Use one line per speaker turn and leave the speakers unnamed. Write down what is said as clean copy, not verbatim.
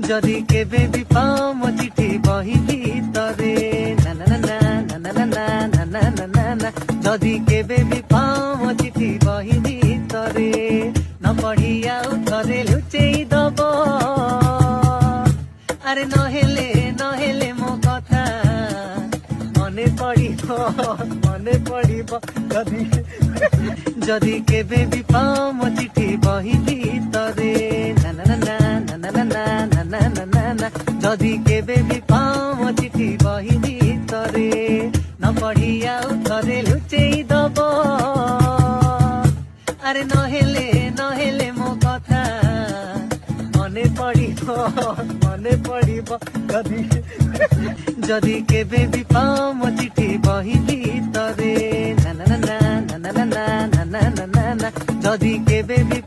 যদি কেবে বি পাও মো চিঠি বহি ভিতরে না না না না না না না না না না না না যদি কেবে বি পাও মো চিঠি বহি ভিতরে ন পঢ়ি ଆଉ ଥରେ ଲୁଚେଇ ଦବ আরে নহেলে ମୋ କଥା মনে পড়িব যদি কেবে বি পাও মো চিঠি বহি ভিতরে না না না না না না না না না না না না যদি কেবে বি পাও মো চিঠি বহি ভিতরে ন পঢ়ি ଆଉ ଥରେ ଲୁଚେଇ ଦବ আরে নহেলে ମୋ କଥା মনে পড়িব যদি কেবে বি পাও মো চিঠি বহি ভিতরে না না না না না না না না না না যদি কেবে বি